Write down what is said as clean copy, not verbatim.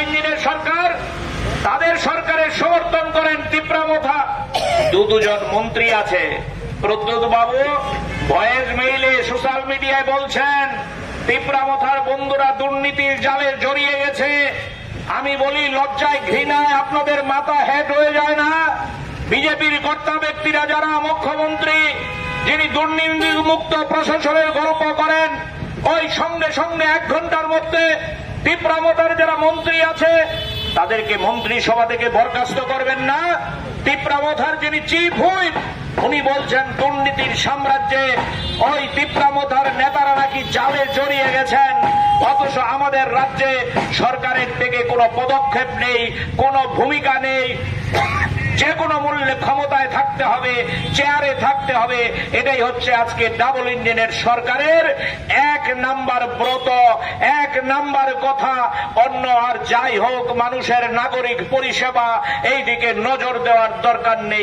ইঞ্জিনের সরকার, তাদের সরকারের সমর্থন করেন তিপ্রামথা। দুজন মন্ত্রী আছে। প্রদ্যুৎ বাবু ভয়েস মেইলে সোশ্যাল মিডিয়ায় বলছেন তিপ্রামথার বন্ধুরা দুর্নীতির জালে জড়িয়ে গেছে। আমি বলি লজ্জায় ঘৃণায় আপনাদের মাথা হেড হয়ে যায় না? বিজেপির কর্তা ব্যক্তিরা যারা মুখ্যমন্ত্রী, যিনি দুর্নীতিমুক্ত প্রশাসনের গল্প করেন, ওই সঙ্গে সঙ্গে 1 ঘন্টার মধ্যে তিপ্রামথার যারা মন্ত্রী আছে তাদেরকে মন্ত্রিসভা থেকে বরখাস্ত করবেন না। তিপ্রামথার যিনি চিফ হুইপ, উনি বলছেন দুর্নীতির সাম্রাজ্যে ওই তিপ্রামথার নেতারা নাকি জালে জড়িয়ে গেছেন। অথচ আমাদের রাজ্যে সরকারের থেকে কোনো পদক্ষেপ নেই, কোনো ভূমিকা নেই। যে কোনো মূল্যে ক্ষমতায় থাকতে হবে, চেয়ারে থাকতে হবে। এটাই হচ্ছে আজকে ডাবল ইঞ্জিনের সরকারের 1 নাম্বার ব্রত, 1 নাম্বার কথা। অন্য আর যাই হোক, মানুষের নাগরিক পরিষেবা এই দিকে নজর দেওয়ার দরকার নেই।